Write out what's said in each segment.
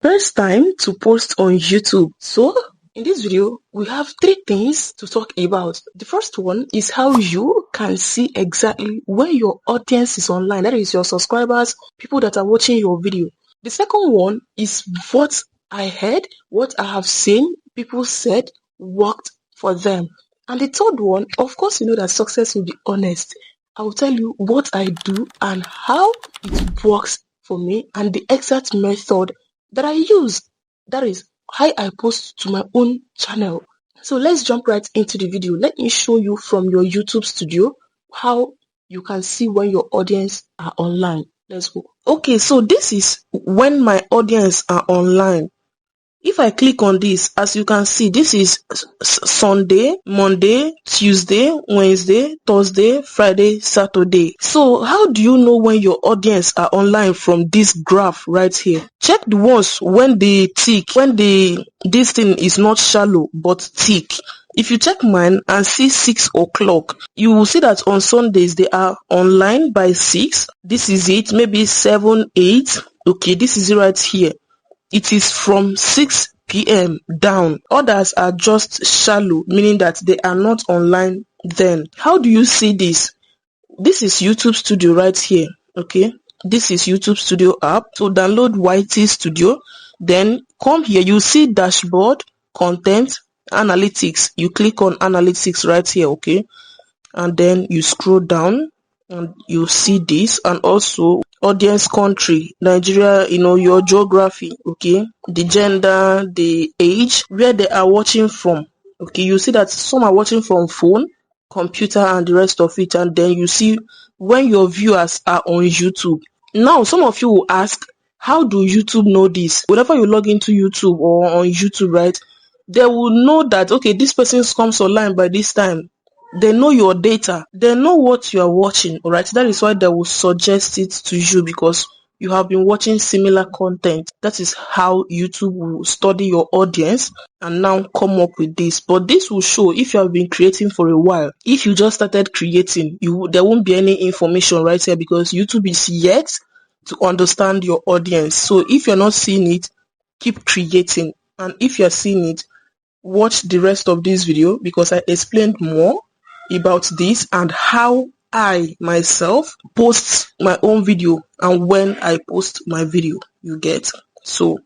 Best time to post on YouTube. So in this video, we have 3 things to talk about. The first one is how you can see exactly when your audience is online. That is your subscribers, people that are watching your video. The second one is what I heard, what I have seen, people said worked for them. And the third one, of course, you know that success will be honest. I will tell you what I do and how it works for me and the exact method that I use. That is how I post to my own channel. So let's jump right into the video. Let me show you from your YouTube studio how you can see when your audience are online. Let's go. Okay, so this is when my audience are online. If I click on this, as you can see, this is Sunday, Monday, Tuesday, Wednesday, Thursday, Friday, Saturday. So how do you know when your audience are online from this graph right here? Check the ones when they tick, when this thing is not shallow but thick. If you check mine and see 6 o'clock, you will see that on Sundays they are online by 6. This is it, maybe 7, 8. Okay, this is it right here. It is from 6 p.m. down. Others are just shallow, meaning that they are not online then. How do you see this? This is YouTube Studio right here. Okay, this is YouTube Studio app. So download YT Studio. Then come here. You see dashboard, content, analytics. You click on analytics right here. Okay, and then you scroll down and you see this, and also audience, country, Nigeria, your geography, okay, the gender, the age, where they are watching from. Okay, you see that some are watching from phone, computer, and the rest of it. And then you see when your viewers are on YouTube. Now some of you will ask, how do YouTube know this? Whenever you log into YouTube or on YouTube, right, they will know that, okay, this person comes online by this time. They know your data. They know what you are watching, alright? That is why they will suggest it to you, because you have been watching similar content. That is how YouTube will study your audience and now come up with this. But this will show if you have been creating for a while. If you just started creating, there won't be any information right here, because YouTube is yet to understand your audience. So if you're not seeing it, keep creating. And if you're seeing it, watch the rest of this video, because I explained more about this and how I myself post my own video and when I post my video, you get. So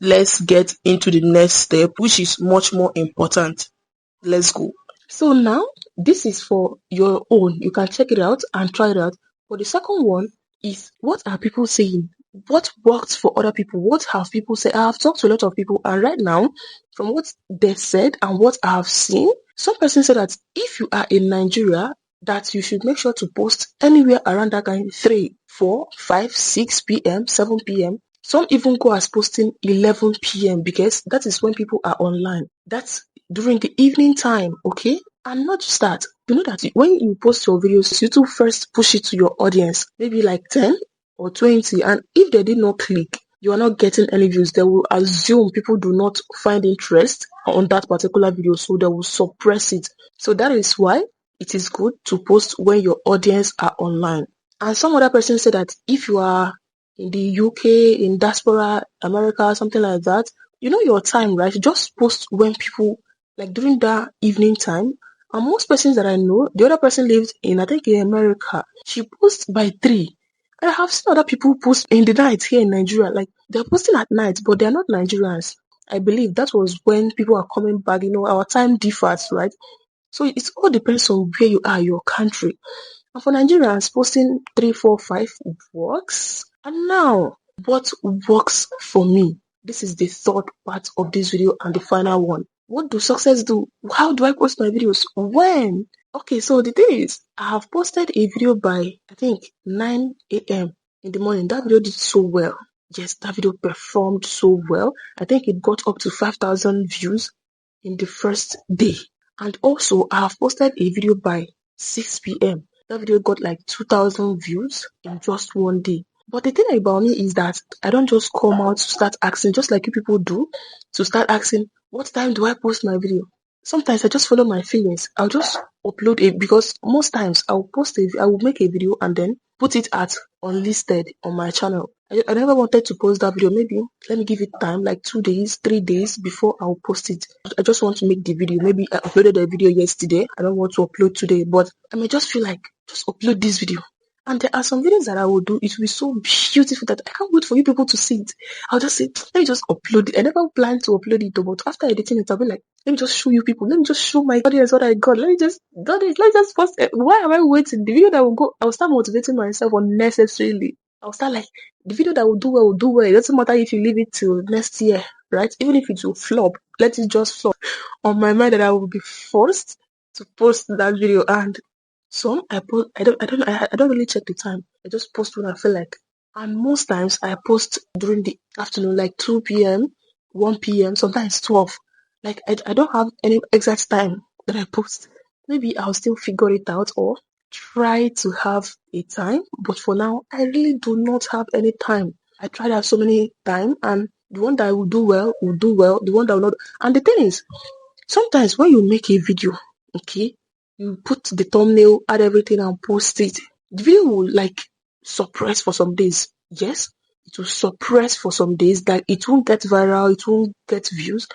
let's get into the next step, which is much more important. Let's go. So now this is for your own. You can check it out and try it out. But the second one is, what are people saying? What worked for other people? What have people said? I have talked to a lot of people, and right now, from what they said and what I have seen, some person said that if you are in Nigeria, that you should make sure to post anywhere around that kind, 3, 4, 5, 6 p.m., 7 p.m. Some even go as posting 11 p.m. because that is when people are online. That's during the evening time, okay? And not just that, you know that when you post your videos, YouTube first push it to your audience, maybe like 10 or 20, and if they did not click, you are not getting any views. They will assume people do not find interest on that particular video, so they will suppress it. So that is why it is good to post when your audience are online. And some other person said that if you are in the UK, in diaspora, America, something like that, you know your time, right? Just post when people, like during that evening time. And most persons that I know, the other person lived in, I think in America, she posts by 3. And I have seen other people post in the night here in Nigeria, like they're posting at night, but they're not Nigerians. I believe that was when people are coming back, our time differs, right? So it all depends on where you are, your country. And for Nigerians, posting 3, 4, 5 works. And now, what works for me? This is the third part of this video and the final one. What do success do? How do I post my videos? When? Okay, so the thing is, I have posted a video by, I think, 9 a.m. in the morning. That video did so well. Yes, that video performed so well. I think it got up to 5,000 views in the first day. And also, I have posted a video by 6 p.m. That video got like 2,000 views in just one day. But the thing about me is that I don't just come out to start asking, just like you people do, to start asking, what time do I post my video? Sometimes I just follow my feelings. I'll just upload it, because most times I will make a video and then put it at unlisted on my channel. I never wanted to post that video. Maybe let me give it time, like 2 days, 3 days before I'll post it. I just want to make the video. Maybe I uploaded a video yesterday. I don't want to upload today, but I may just feel like just upload this video. And there are some videos that I will do. It will be so beautiful that I can't wait for you people to see it. I'll just say, let me just upload it. I never planned to upload it, but after editing it, I'll be like, let me just show you people. Let me just show my audience what I got. Let me just do it. Let's just post it. Why am I waiting? The video that will go, I'll start motivating myself unnecessarily. I'll start like, the video that will do well will do well. It doesn't matter if you leave it till next year, right? Even if it will flop, let it just flop. On my mind that I will be forced to post that video, and some I post, I don't really check the time. I just post when I feel like. And most times I post during the afternoon, like 2 p.m., 1 p.m., sometimes 12. Like I don't have any exact time that I post. Maybe I'll still figure it out or try to have a time. But for now, I really do not have any time. I try to have so many time, and the one that will do well will do well. The one that will not. And the thing is, sometimes when you make a video, okay, you put the thumbnail, add everything and post it, the video will like suppress for some days. Yes, it will suppress for some days, that it won't get viral, it won't get views,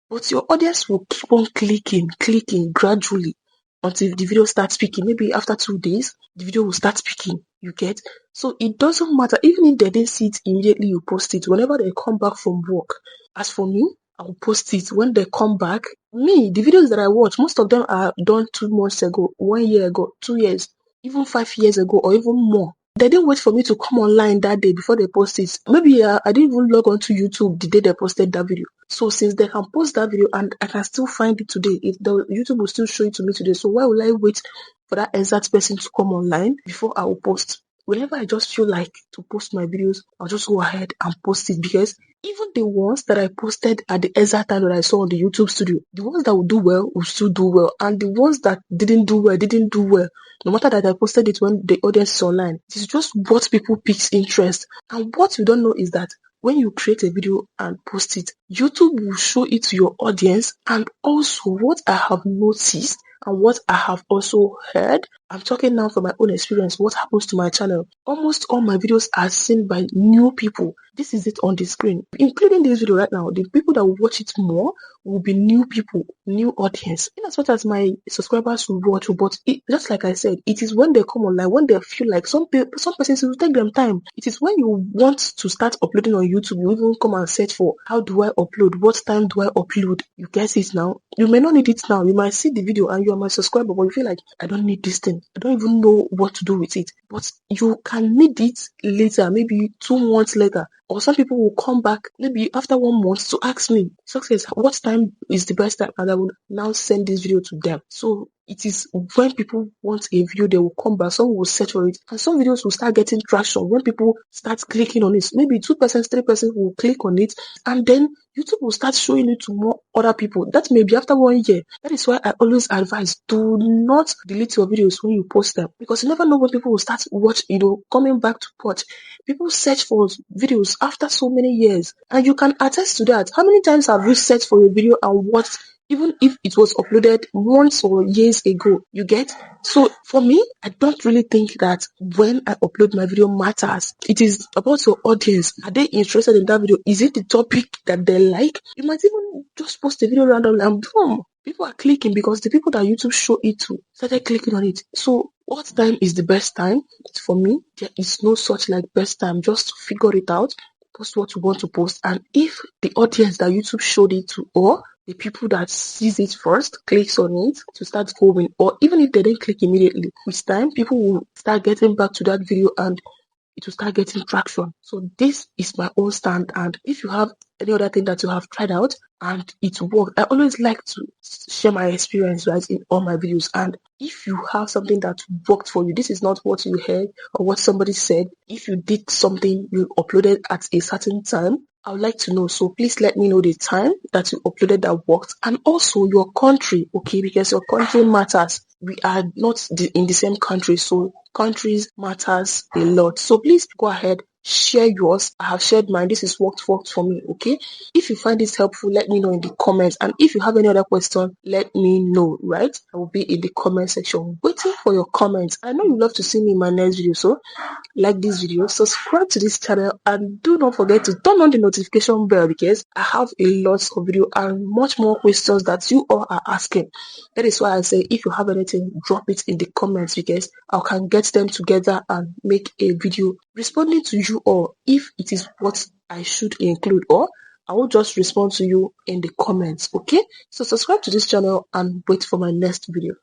but your audience will keep on clicking gradually until the video starts speaking. Maybe after 2 days, the video will start speaking. You get? So it doesn't matter. Even if they didn't see it immediately, you post it. Whenever they come back from work, as for me, I'll post it. When they come back, the videos that I watch, most of them are done 2 months ago, 1 year ago, 2 years, even 5 years ago, or even more. They didn't wait for me to come online that day before they post it. Maybe I didn't even log on to YouTube the day they posted that video. So since they can post that video and I can still find it today, if the YouTube will still show it to me today, so why will I wait for that exact person to come online before I will post? Whenever I just feel like to post my videos, I'll just go ahead and post it, because even the ones that I posted at the exact time that I saw on the YouTube studio, the ones that will do well will still do well, and the ones that didn't do well. No matter that I posted it when the audience is online, it is just what people piques interest. And what you don't know is that when you create a video and post it, YouTube will show it to your audience. And also, what I have noticed and what I have also heard, I'm talking now from my own experience, what happens to my channel. Almost all my videos are seen by new people. This is it on the screen, including this video right now. The people that will watch it more will be new people, new audience. In as much as my subscribers will watch, but just like I said, it is when they come online, when they feel like some persons will take them time. It is when you want to start uploading on YouTube, you even come and search for, how do I upload? What time do I upload? You guess it now. You may not need it now. You might see the video and you are my subscriber, but you feel like, I don't need this thing. I don't even know what to do with it. But you can need it later, maybe 2 months later. Or some people will come back maybe after 1 month to ask me, Success, what time is the best time? And I will now send this video to them. So it is when people want a video, they will come back. Some will search for it, and some videos will start getting traction when people start clicking on it. Maybe 2%, 3% will click on it, and then YouTube will start showing it to more other people. That may be after 1 year. That is why I always advise, do not delete your videos when you post them, because you never know when people will start coming back to watch. People search for videos after so many years, and you can attest to that. How many times have you searched for a video and watched, even if it was uploaded months or years ago? You get? So for me, I don't really think that when I upload my video matters. It is about your audience. Are they interested in that video? Is it the topic that they like? You might even just post a video randomly and boom, people are clicking because the people that YouTube show it to started clicking on it. So what time is the best time? For me, there is no such like best time. Just figure it out. Post what you want to post. And if the audience that YouTube showed it to, or the people that sees it first clicks on it to start going, or even if they didn't click immediately, with time, people will start getting back to that video and it will start getting traction. So this is my own stand, and if you have any other thing that you have tried out and it worked, I always like to share my experience, right, in all my videos. And if you have something that worked for you, this is not what you heard or what somebody said. If you did something, you uploaded at a certain time, I would like to know. So please let me know the time that you uploaded that worked, and also your country, okay, because your country matters. We are not in the same country, so countries matters a lot. So please go ahead, share yours. I have shared mine. This is what worked for me. Okay. If you find this helpful, let me know in the comments. And if you have any other question, let me know. Right? I will be in the comment section waiting for your comments. I know you love to see me in my next video, so like this video, subscribe to this channel, and do not forget to turn on the notification bell because I have a lot of video and much more questions that you all are asking. That is why I say if you have anything, drop it in the comments because I can get them together and make a video responding to you all if it is what I should include, or I will just respond to you in the comments. Okay, so subscribe to this channel and wait for my next video.